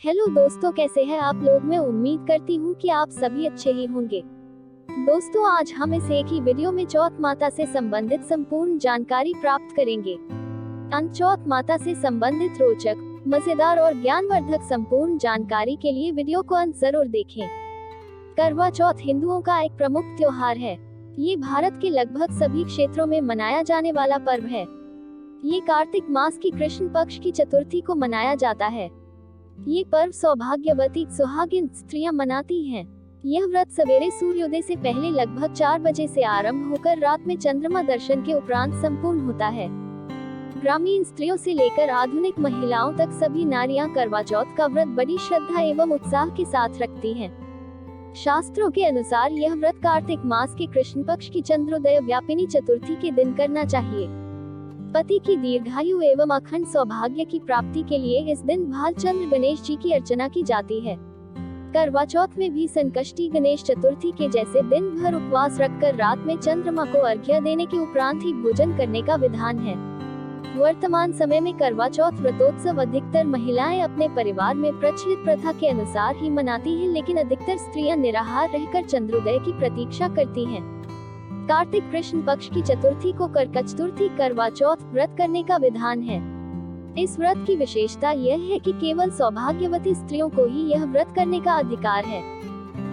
Hello दोस्तों, कैसे हैं आप लोग। मैं उम्मीद करती हूँ कि आप सभी अच्छे ही होंगे। दोस्तों, आज हम इस एक ही वीडियो में चौथ माता से संबंधित संपूर्ण जानकारी प्राप्त करेंगे। चौथ माता से संबंधित रोचक, मजेदार और ज्ञानवर्धक संपूर्ण जानकारी के लिए वीडियो को अंत जरूर देखें। करवा चौथ हिंदुओं का एक प्रमुख त्योहार है। ये भारत के लगभग सभी क्षेत्रों में मनाया जाने वाला पर्व है। ये कार्तिक मास की कृष्ण पक्ष की चतुर्थी को मनाया जाता है। ये पर्व सौभाग्यवती सुहागिन स्त्रियां मनाती हैं। यह व्रत सवेरे सूर्योदय से पहले लगभग 4 बजे से आरंभ होकर रात में चंद्रमा दर्शन के उपरांत संपूर्ण होता है। ग्रामीण स्त्रियों से लेकर आधुनिक महिलाओं तक सभी नारियां करवा चौथ का व्रत बड़ी श्रद्धा एवं उत्साह के साथ रखती हैं। शास्त्रों के अनुसार यह व्रत कार्तिक मास के कृष्ण पक्ष की चंद्रोदय व्यापिनी चतुर्थी के दिन करना चाहिए। पति की दीर्घायु एवं अखंड सौभाग्य की प्राप्ति के लिए इस दिन भालचंद्र गणेश जी की अर्चना की जाती है। करवा चौथ में भी संकष्टी गणेश चतुर्थी के जैसे दिन भर उपवास रखकर रात में चंद्रमा को अर्घ्य देने के उपरांत ही भोजन करने का विधान है। वर्तमान समय में करवा चौथ व्रतोत्सव अधिकतर महिलाएं अपने परिवार में प्रचलित प्रथा के अनुसार ही मनाती हैं, लेकिन अधिकतर स्त्रियां निराहार रहकर चंद्रोदय की प्रतीक्षा करती हैं। कार्तिक कृष्ण पक्ष की चतुर्थी को करवा चतुर्थी करवा चौथ व्रत करने का विधान है। इस व्रत की विशेषता यह है कि केवल सौभाग्यवती स्त्रियों को ही यह व्रत करने का अधिकार है।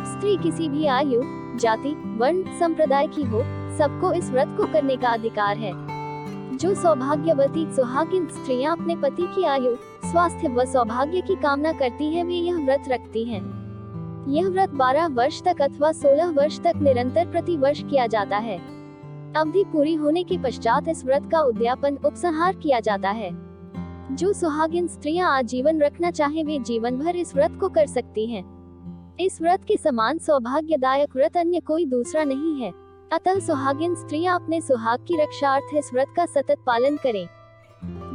स्त्री किसी भी आयु, जाति, वर्ण, संप्रदाय की हो, सबको इस व्रत को करने का अधिकार है। जो सौभाग्यवती सुहागिन स्त्रियां अपने पति की आयु, स्वास्थ्य व सौभाग्य की कामना करती हैं, वे यह व्रत रखती हैं। यह व्रत 12 वर्ष तक अथवा 16 वर्ष तक निरंतर प्रति वर्ष किया जाता है। अवधि पूरी होने के पश्चात इस व्रत का उद्यापन उपसंहार किया जाता है। जो सुहागिन स्त्रियां आजीवन रखना चाहे वे जीवन भर इस व्रत को कर सकती हैं। इस व्रत के समान सौभाग्यदायक व्रत अन्य कोई दूसरा नहीं है। अतः सुहागिन स्त्रियां अपने सुहाग की रक्षार्थ इस व्रत का सतत पालन करें।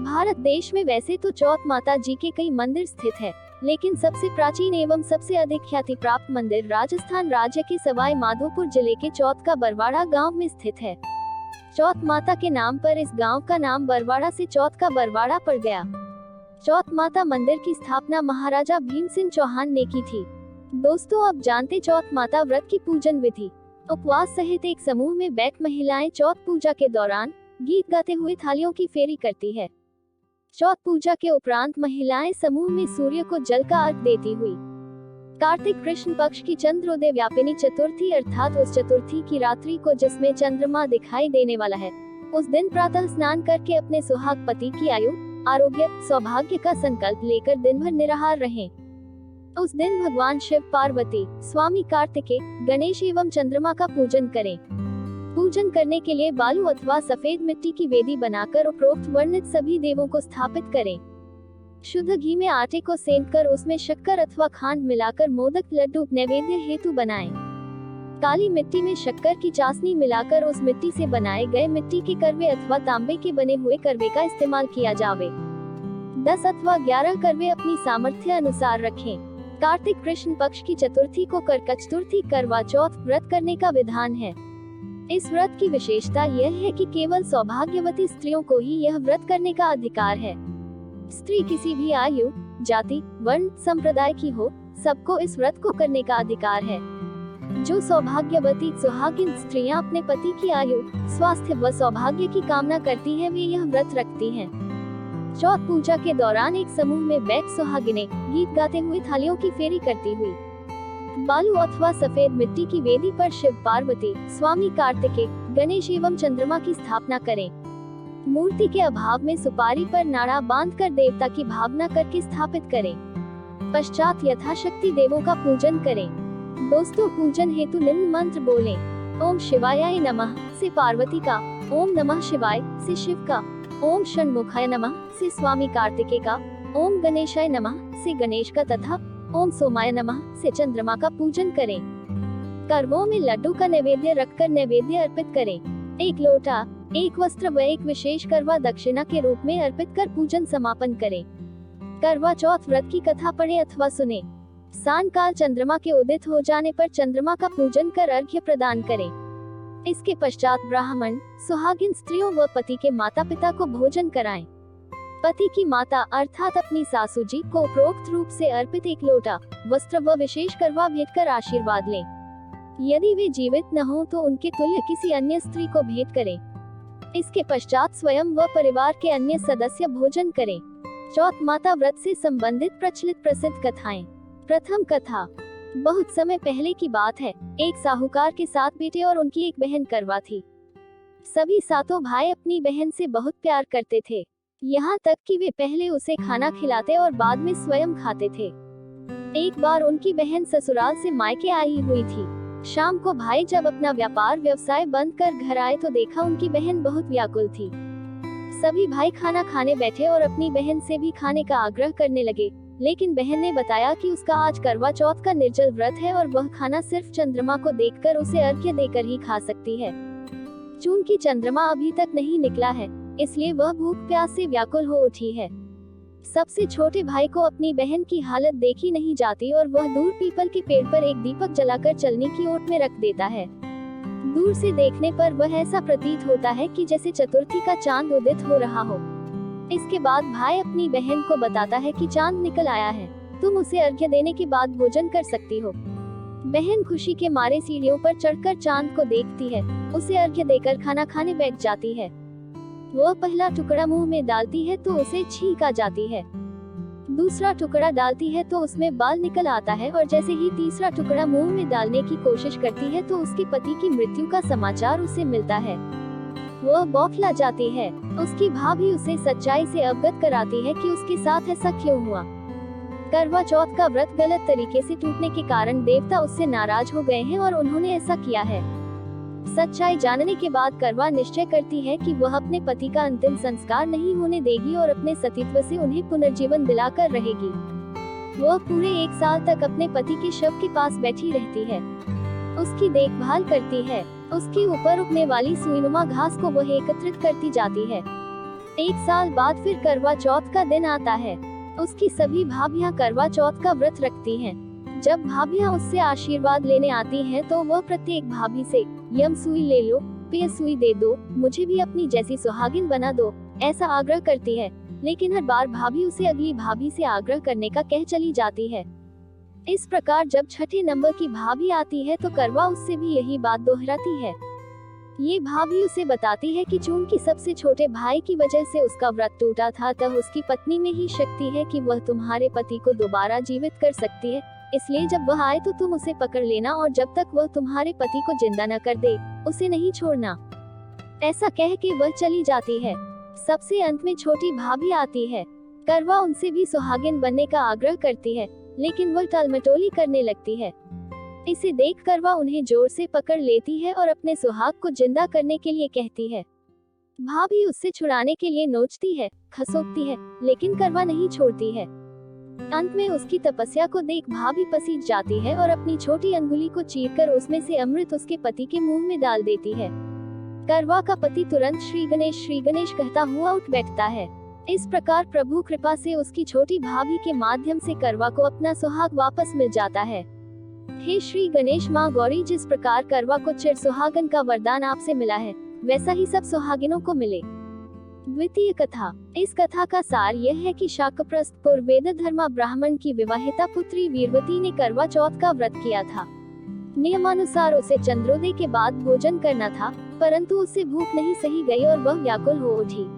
भारत देश में वैसे तो चौथ माता जी के कई मंदिर स्थित है, लेकिन सबसे प्राचीन एवं सबसे अधिक ख्याति प्राप्त मंदिर राजस्थान राज्य के सवाई माधोपुर जिले के चौथ का बरवाड़ा गांव में स्थित है। चौथ माता के नाम पर इस गांव का नाम बरवाड़ा से चौथ का बरवाड़ा पड़ गया। चौथ माता मंदिर की स्थापना महाराजा भीम सिंह चौहान ने की थी। दोस्तों, अब जानते चौथ माता व्रत की पूजन विधि। उपवास सहित एक समूह में बैठ महिलाएं चौथ पूजा के दौरान गीत गाते हुए थालियों की फेरी करती है। चौथ पूजा के उपरांत महिलाएं समूह में सूर्य को जल का अर्घ देती हुई कार्तिक कृष्ण पक्ष की चंद्रोदय व्यापिनी चतुर्थी अर्थात उस चतुर्थी की रात्रि को जिसमें चंद्रमा दिखाई देने वाला है, उस दिन प्रातः स्नान करके अपने सुहाग पति की आयु, आरोग्य, सौभाग्य का संकल्प लेकर दिन भर निराहार रहें। उस दिन भगवान शिव, पार्वती, स्वामी कार्तिकेय, गणेश एवं चंद्रमा का पूजन करें। पूजन करने के लिए बालू अथवा सफेद मिट्टी की वेदी बनाकर उपरोक्त वर्णित सभी देवों को स्थापित करें। शुद्ध घी में आटे को सेंधकर उसमें शक्कर अथवा खांड मिलाकर मोदक लड्डू नैवेद्य हेतु बनाएं। काली मिट्टी में शक्कर की चाशनी मिलाकर उस मिट्टी से बनाए गए मिट्टी के करवे अथवा तांबे के बने हुए करवे का इस्तेमाल किया जावे। 10 अथवा 11 करवे अपनी सामर्थ्य अनुसार रखें। कार्तिक कृष्ण पक्ष की चतुर्थी को करवा चतुर्थी करवा चौथ व्रत करने का विधान है। इस व्रत की विशेषता यह है कि केवल सौभाग्यवती स्त्रियों को ही यह व्रत करने का अधिकार है। स्त्री किसी भी आयु, जाति, वर्ण, संप्रदाय की हो, सबको इस व्रत को करने का अधिकार है। जो सौभाग्यवती सुहागिन स्त्रियां अपने पति की आयु, स्वास्थ्य व सौभाग्य की कामना करती हैं, वे यह व्रत रखती हैं। चौथ पूजा के दौरान एक समूह में बैठ सुहागिनें गीत गाते हुए थालियों की फेरी करती हुई बालू अथवा सफेद मिट्टी की वेदी पर शिव, पार्वती, स्वामी कार्तिकेय, गणेश एवं चंद्रमा की स्थापना करें। मूर्ति के अभाव में सुपारी पर नाड़ा बांधकर देवता की भावना करके स्थापित करें। पश्चात यथाशक्ति देवों का पूजन करें। दोस्तों, पूजन हेतु निम्न मंत्र बोलें। ओम शिवाय नमः से पार्वती का, ओम नमः शिवाय से शिव का, ओम षण्मुखाय नमः से स्वामी कार्तिकेय का, ओम गणेशाय नमः से गणेश का तथा ओम सोमाय नमः से चंद्रमा का पूजन करें। करवों में लड्डू का नैवेद्य रखकर नैवेद्य अर्पित करें। एक लोटा, एक वस्त्र व एक विशेष करवा दक्षिणा के रूप में अर्पित कर पूजन समापन करें। करवा चौथ व्रत की कथा पढ़े अथवा सुने। सायंकाल चंद्रमा के उदित हो जाने पर चंद्रमा का पूजन कर अर्घ्य प्रदान करें। इसके पश्चात ब्राह्मण, सुहागिन स्त्रियों व पति के माता पिता को भोजन कराएं। पति की माता अर्थात अपनी सासू जी को उपरोक्त रूप से अर्पित एक लोटा वस्त्र व विशेष करवा भेंट कर आशीर्वाद लें। यदि वे जीवित न हो तो उनके तुल्य किसी अन्य स्त्री को भेंट करें। इसके पश्चात स्वयं व परिवार के अन्य सदस्य भोजन करें। चौथ माता व्रत से संबंधित प्रचलित प्रसिद्ध कथाएं। प्रथम कथा। बहुत समय पहले की बात है। एक साहूकार के 7 बेटे और उनकी एक बहन करवा थी। सभी 7 भाई अपनी बहन से बहुत प्यार करते थे, यहाँ तक कि वे पहले उसे खाना खिलाते और बाद में स्वयं खाते थे। एक बार उनकी बहन ससुराल से मायके आई हुई थी। शाम को भाई जब अपना व्यापार व्यवसाय बंद कर घर आए तो देखा उनकी बहन बहुत व्याकुल थी। सभी भाई खाना खाने बैठे और अपनी बहन से भी खाने का आग्रह करने लगे, लेकिन बहन ने बताया कि उसका आज करवा चौथ का निर्जल व्रत है और वह खाना सिर्फ चंद्रमा को देखकर उसे अर्घ्य देकर ही खा सकती है। चूंकि चंद्रमा अभी तक नहीं निकला है, इसलिए वह भूख प्यास से व्याकुल हो उठी है। सबसे छोटे भाई को अपनी बहन की हालत देखी नहीं जाती और वह दूर पीपल के पेड़ पर एक दीपक जलाकर चलने की ओट में रख देता है। दूर से देखने पर वह ऐसा प्रतीत होता है कि जैसे चतुर्थी का चांद उदित हो रहा हो। इसके बाद भाई अपनी बहन को बताता है कि चांद निकल आया है, तुम उसे अर्घ्य देने के बाद भोजन कर सकती हो। बहन खुशी के मारे सीढ़ियों पर चढ़कर चांद को देखती है, उसे अर्घ्य देकर खाना खाने बैठ जाती है। वह पहला टुकड़ा मुंह में डालती है तो उसे छींक आ जाती है। दूसरा टुकड़ा डालती है तो उसमें बाल निकल आता है और जैसे ही तीसरा टुकड़ा मुंह में डालने की कोशिश करती है तो उसके पति की मृत्यु का समाचार उसे मिलता है। वह बौखला जाती है। उसकी भाभी उसे सच्चाई से अवगत कराती है कि उसके साथ ऐसा क्यों हुआ। करवा चौथ का व्रत गलत तरीके से टूटने के कारण देवता उससे नाराज हो गए हैं और उन्होंने ऐसा किया है। सच्चाई जानने के बाद करवा निश्चय करती है कि वह अपने पति का अंतिम संस्कार नहीं होने देगी और अपने सतीत्व से उन्हें पुनर्जीवन दिलाकर रहेगी। वह पूरे 1 साल तक अपने पति के शव के पास बैठी रहती है, उसकी देखभाल करती है। उसके ऊपर उगने वाली सुईनुमा घास को वह एकत्रित करती जाती है। 1 साल बाद फिर करवा चौथ का दिन आता है। उसकी सभी भाभियां करवा चौथ का व्रत रखती हैं। जब भाभियां उससे आशीर्वाद लेने आती हैं तो वह प्रत्येक भाभी से यम सुई ले लो, पेय सुई दे दो, मुझे भी अपनी जैसी सुहागिन बना दो, ऐसा आग्रह करती है। लेकिन हर बार भाभी उसे अगली भाभी से आग्रह करने का कह चली जाती है। इस प्रकार जब छठे नंबर की भाभी आती है तो करवा उससे भी यही बात दोहराती है। ये भाभी उसे बताती है कि चूंकि सबसे छोटे भाई की वजह से उसका व्रत टूटा था, तब उसकी पत्नी में ही शक्ति है कि वह तुम्हारे पति को दोबारा जीवित कर सकती है। इसलिए जब वह आए तो तुम उसे पकड़ लेना और जब तक वह तुम्हारे पति को जिंदा न कर दे, उसे नहीं छोड़ना। ऐसा कह के वह चली जाती है। सबसे अंत में छोटी भाभी आती है। करवा उनसे भी सुहागिन बनने का आग्रह करती है, लेकिन वह टालमटोली करने लगती है। इसे देख करवा उन्हें जोर से पकड़ लेती है और अपने सुहाग को जिंदा करने के लिए कहती है। भाभी उससे छुड़ाने के लिए नोचती है, खसोकती है, लेकिन करवा नहीं छोड़ती है। अंत में उसकी तपस्या को देख भाभी पसीज जाती है और अपनी छोटी अंगुली को चीरकर उसमें से अमृत उसके पति के मुंह में डाल देती है। करवा का पति तुरंत श्री गणेश कहता हुआ उठ बैठता है। इस प्रकार प्रभु कृपा से उसकी छोटी भाभी के माध्यम से करवा को अपना सुहाग वापस मिल जाता है। हे श्री गणेश माँ गौरी, जिस प्रकार करवा को चिर सुहागन का वरदान आपसे मिला है, वैसा ही सब सुहागिनों को मिले। द्वितीय कथा। इस कथा का सार यह है कि शाकप्रस्थ पूर्व वेद धर्मा ब्राह्मण की विवाहिता पुत्री वीरवती ने करवा चौथ का व्रत किया था। नियमानुसार उसे चंद्रोदय के बाद भोजन करना था, परंतु उससे भूख नहीं सही गई और वह व्याकुल हो उठी।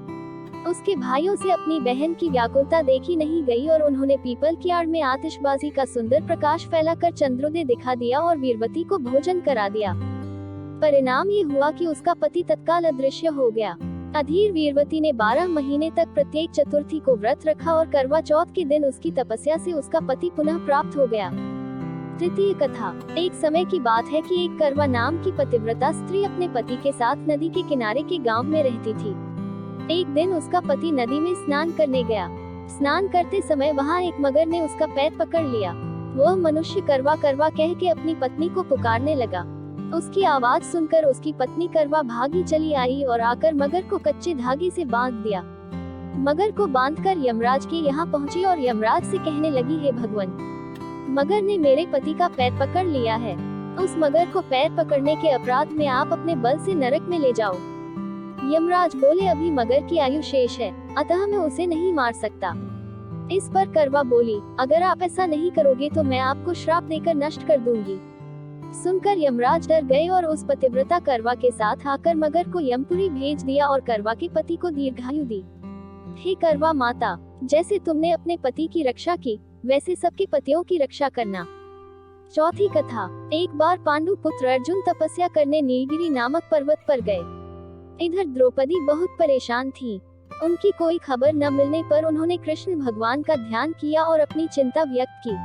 उसके भाइयों से अपनी बहन की व्याकुलता देखी नहीं गई और उन्होंने पीपल की आड़ में आतिशबाजी का सुंदर प्रकाश फैलाकर चंद्रोदय दिखा दिया और वीरवती को भोजन करा दिया। परिणाम ये हुआ कि उसका पति तत्काल अदृश्य हो गया। अधीर वीरवती ने 12 महीने तक प्रत्येक चतुर्थी को व्रत रखा और करवा चौथ के दिन उसकी तपस्या से उसका पति पुनः प्राप्त हो गया। तृतीय कथा। एक समय की बात है कि एक करवा नाम की पतिव्रता स्त्री अपने पति के साथ नदी के किनारे के गांव में रहती थी। एक दिन उसका पति नदी में स्नान करने गया। स्नान करते समय वहां एक मगर ने उसका पैर पकड़ लिया। वह मनुष्य करवा करवा कह के अपनी पत्नी को पुकारने लगा। उसकी आवाज सुनकर उसकी पत्नी करवा भागी चली आई और आकर मगर को कच्चे धागे से बांध दिया। मगर को बांधकर यमराज के यहाँ पहुंची और यमराज से कहने लगी, हे भगवान, मगर ने मेरे पति का पैर पकड़ लिया है। उस मगर को पैर पकड़ने के अपराध में आप अपने बल से नरक में ले जाओ। यमराज बोले, अभी मगर की आयु शेष है, अतः मैं उसे नहीं मार सकता। इस पर करवा बोली, अगर आप ऐसा नहीं करोगे तो मैं आपको श्राप देकर नष्ट कर दूंगी। सुनकर यमराज डर गए और उस पतिव्रता करवा के साथ आकर मगर को यमपुरी भेज दिया और करवा के पति को दीर्घायु दी। हे करवा माता, जैसे तुमने अपने पति की रक्षा की, वैसे सबके पतियों की रक्षा करना। चौथी कथा। एक बार पांडु पुत्र अर्जुन तपस्या करने नीलगिरी नामक पर्वत पर गए। इधर द्रौपदी बहुत परेशान थी। उनकी कोई खबर न मिलने पर उन्होंने कृष्ण भगवान का ध्यान किया और अपनी चिंता व्यक्त की।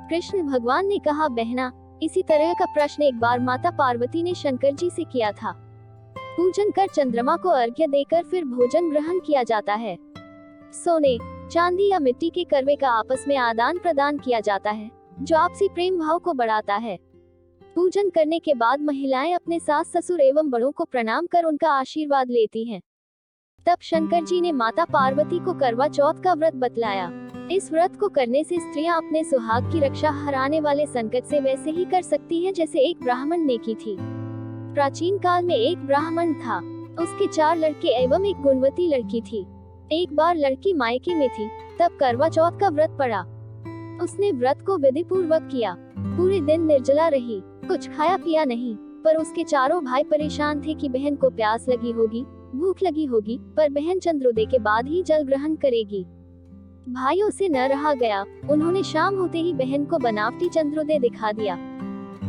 कृष्ण भगवान ने कहा, बहना, इसी तरह का प्रश्न एक बार माता पार्वती ने शंकर जी से किया था। पूजन कर चंद्रमा को अर्घ्य देकर फिर भोजन ग्रहण किया जाता है। सोने, चांदी या मिट्टी के करवे का आपस में आदान प्रदान किया जाता है, जो आपसी प्रेम भाव को बढ़ाता है। पूजन करने के बाद महिलाएं अपने सास ससुर एवं बड़ों को प्रणाम कर उनका आशीर्वाद लेती हैं। तब शंकर जी ने माता पार्वती को करवा चौथ का व्रत बतलाया। इस व्रत को करने से स्त्रियां अपने सुहाग की रक्षा हराने वाले संकट से वैसे ही कर सकती हैं जैसे एक ब्राह्मण ने की थी। प्राचीन काल में एक ब्राह्मण था। उसके 4 लड़के एवं एक गुणवती लड़की थी। एक बार लड़की मायके में थी, तब करवा चौथ का व्रत पड़ा। उसने व्रत को विधि पूर्वक किया। पूरे दिन निर्जला रही, कुछ खाया पिया नहीं। पर उसके चारों भाई परेशान थे कि बहन को प्यास लगी होगी, भूख लगी होगी, पर बहन चंद्रोदय के बाद ही जल ग्रहण करेगी। भाइयों से न रहा गया। उन्होंने शाम होते ही बहन को बनावटी चंद्रोदय दिखा दिया।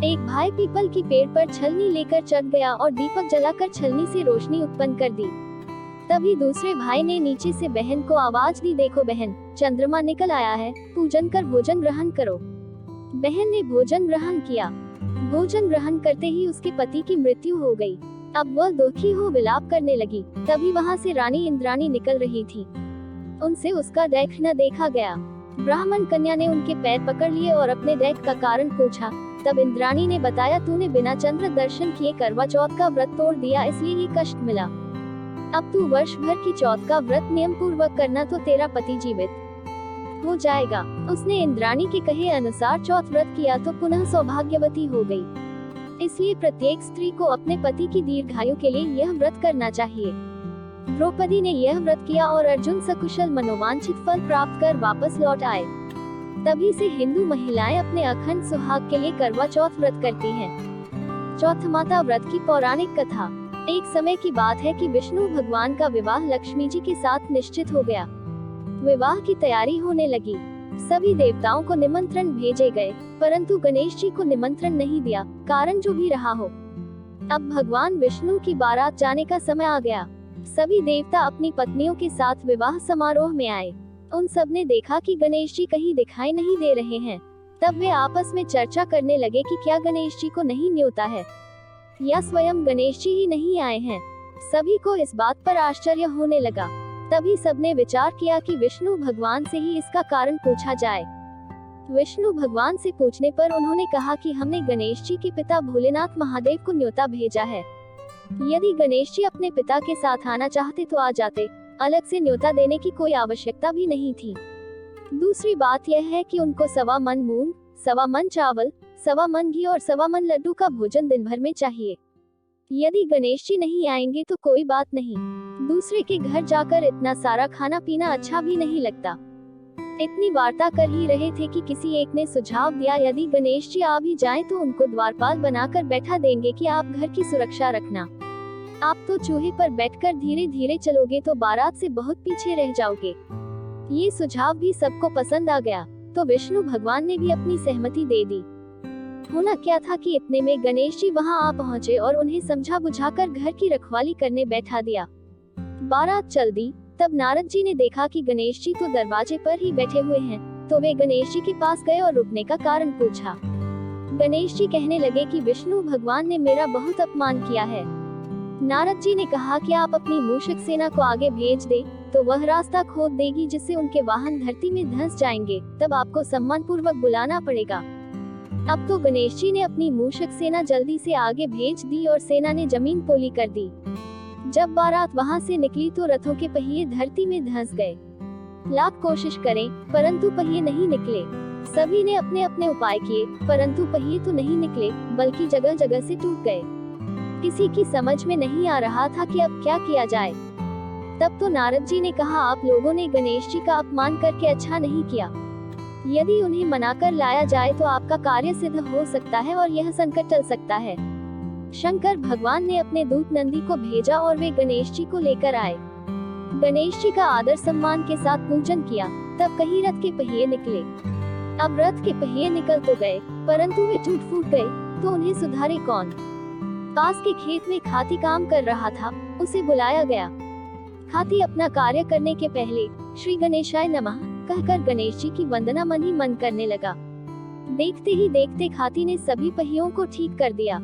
एक भाई पीपल की पेड़ पर छलनी लेकर चढ़ गया और दीपक जलाकर छलनी से रोशनी उत्पन्न कर दी। तभी दूसरे भाई ने नीचे से बहन को आवाज दी, देखो बहन, चंद्रमा निकल आया है, पूजन कर भोजन ग्रहण करो। बहन ने भोजन ग्रहण किया। भोजन ग्रहण करते ही उसके पति की मृत्यु हो गई। अब वह दुखी हो विलाप करने लगी। तभी वहाँ से रानी इंद्राणी निकल रही थी। उनसे उसका दैख न देखा गया। ब्राह्मण कन्या ने उनके पैर पकड़ लिए और अपने दैख का कारण पूछा। तब इंद्राणी ने बताया, तूने बिना चंद्र दर्शन किए करवा चौथ का व्रत तोड़ दिया, इसलिए ही कष्ट मिला। अब तू वर्ष भर की चौथ का व्रत नियम पूर्वक करना तो तेरा पति जीवित हो जाएगा। उसने इंद्राणी के कहे अनुसार चौथ व्रत किया तो पुनः सौभाग्यवती हो गई। इसलिए प्रत्येक स्त्री को अपने पति की दीर्घायु के लिए यह व्रत करना चाहिए। द्रौपदी ने यह व्रत किया और अर्जुन सकुशल मनोवांछित फल प्राप्त कर वापस लौट आए। तभी से हिंदू महिलाएं अपने अखंड सुहाग के लिए करवा चौथ व्रत करती हैं। चौथ माता व्रत की पौराणिक कथा। एक समय की बात है कि विष्णु भगवान का विवाह लक्ष्मी जी के साथ निश्चित हो गया। विवाह की तैयारी होने लगी। सभी देवताओं को निमंत्रण भेजे गए, परंतु गणेश जी को निमंत्रण नहीं दिया, कारण जो भी रहा हो। अब भगवान विष्णु की बारात जाने का समय आ गया। सभी देवता अपनी पत्नियों के साथ विवाह समारोह में आए। उन सब ने देखा कि गणेश जी कहीं दिखाई नहीं दे रहे हैं। तब वे आपस में चर्चा करने लगे कि क्या गणेश जी को नहीं न्योता है या स्वयं गणेश जी ही नहीं आए हैं। सभी को इस बात पर आश्चर्य होने लगा। तभी सबने विचार किया कि विष्णु भगवान से ही इसका कारण पूछा जाए। विष्णु भगवान से पूछने पर उन्होंने कहा कि हमने गणेश जी के पिता भोलेनाथ महादेव को न्योता भेजा है। यदि गणेश जी अपने पिता के साथ आना चाहते तो आ जाते, अलग से न्योता देने की कोई आवश्यकता भी नहीं थी। दूसरी बात यह है कि उनको 1.25 मन मूंग, 1.25 मन चावल, 1.25 मन घी और 1.25 मन लड्डू का भोजन दिन भर में चाहिए। यदि गणेश जी नहीं आएंगे तो कोई बात नहीं, दूसरे के घर जाकर इतना सारा खाना पीना अच्छा भी नहीं लगता। इतनी वार्ता कर ही रहे थे कि किसी एक ने सुझाव दिया, यदि गणेश जी आ भी जाएं तो उनको द्वारपाल बनाकर बैठा देंगे कि आप घर की सुरक्षा रखना। आप तो चूहे पर बैठकर धीरे धीरे चलोगे तो बारात से बहुत पीछे रह जाओगे। ये सुझाव भी सबको पसंद आ गया, तो विष्णु भगवान ने भी अपनी सहमति दे दी। होना क्या था कि इतने में गणेश जी वहां आ पहुंचे और उन्हें समझा बुझाकर घर की रखवाली करने बैठा दिया। बारात चल दी। तब नारद जी ने देखा कि गणेश जी तो दरवाजे पर ही बैठे हुए हैं, तो वे गणेश जी के पास गए और रुकने का कारण पूछा। गणेश जी कहने लगे कि विष्णु भगवान ने मेरा बहुत अपमान किया है। नारद जी ने कहा कि आप अपनी मूषक सेना को आगे भेज दे, तो वह रास्ता खोद देगी जिससे उनके वाहन धरती में धंस जाएंगे, तब आपको सम्मान पूर्वक बुलाना पड़ेगा। अब तो गणेश जी ने अपनी मूषक सेना जल्दी से आगे भेज दी और सेना ने जमीन पोली कर दी। जब बारात वहां से निकली तो रथों के पहिए धरती में धंस गए। लाख कोशिश करें, परंतु पहिए नहीं निकले। सभी ने अपने अपने उपाय किए, परंतु पहिए तो नहीं निकले, बल्कि जगह जगह से टूट गए। किसी की समझ में नहीं आ रहा था कि अब क्या किया जाए। तब तो नारद जी ने कहा, आप लोगों ने गणेश जी का अपमान करके अच्छा नहीं किया। यदि उन्हें मनाकर लाया जाए तो आपका कार्य सिद्ध हो सकता है और यह संकट टल सकता है। शंकर भगवान ने अपने दूत नंदी को भेजा और वे गणेश जी को लेकर आए। गणेश जी का आदर सम्मान के साथ पूजन किया। तब कहीं रथ के पहिए निकले। अब रथ के पहिए निकल तो गए, परंतु वे टूट फूट गए, तो उन्हें सुधारे कौन। पास के खेत में खाती काम कर रहा था, उसे बुलाया गया। खाती अपना कार्य करने के पहले श्री गणेशाय नमः कहकर गणेश जी की वंदना मन ही मन करने लगा। देखते ही देखते खाती ने सभी पहियों को ठीक कर दिया।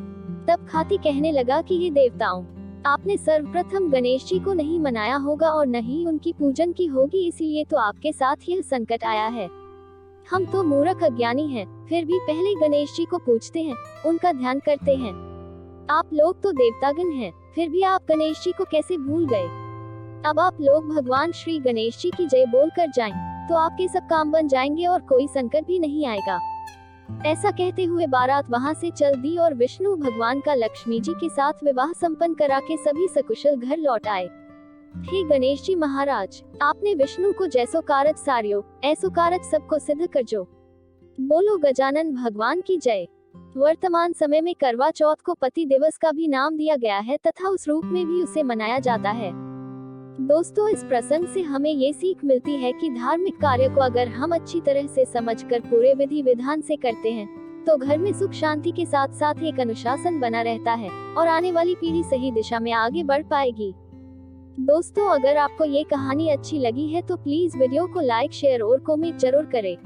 तब खाती कहने लगा कि हे देवताओं, आपने सर्वप्रथम गणेश जी को नहीं मनाया होगा और न ही उनकी पूजन की होगी, इसीलिए तो आपके साथ यह संकट आया है। हम तो मूर्ख अज्ञानी हैं, फिर भी पहले गणेश जी को पूजते हैं, उनका ध्यान करते हैं। आप लोग तो देवतागण हैं, फिर भी आप गणेश जी को कैसे भूल गए। अब आप लोग भगवान श्री गणेश जी की जय बोल कर जाएं, तो आपके सब काम बन जाएंगे और कोई संकट भी नहीं आएगा। ऐसा कहते हुए बारात वहां से चल दी और विष्णु भगवान का लक्ष्मी जी के साथ विवाह संपन्न करा के सभी सकुशल घर लौट आए। हे गणेश जी महाराज, आपने विष्णु को जैसो कारज सारियो, ऐसो कारज सबको सिद्ध करजो। बोलो गजानन भगवान की जय। वर्तमान समय में करवा चौथ को पति दिवस का भी नाम दिया गया है तथा उस रूप में भी उसे मनाया जाता है। दोस्तों, इस प्रसंग से हमें ये सीख मिलती है कि धार्मिक कार्य को अगर हम अच्छी तरह से समझकर पूरे विधि विधान से करते हैं, तो घर में सुख शांति के साथ साथ एक अनुशासन बना रहता है और आने वाली पीढ़ी सही दिशा में आगे बढ़ पाएगी। दोस्तों, अगर आपको ये कहानी अच्छी लगी है तो प्लीज वीडियो को लाइक, शेयर और कमेंट जरूर करें।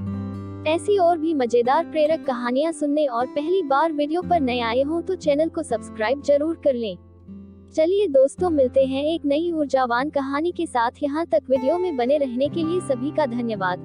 ऐसी और भी मजेदार प्रेरक कहानियाँ सुनने और पहली बार वीडियो पर नए आए हो तो चैनल को सब्सक्राइब जरूर कर लें। चलिए दोस्तों, मिलते हैं एक नई ऊर्जावान कहानी के साथ। यहाँ तक वीडियो में बने रहने के लिए सभी का धन्यवाद।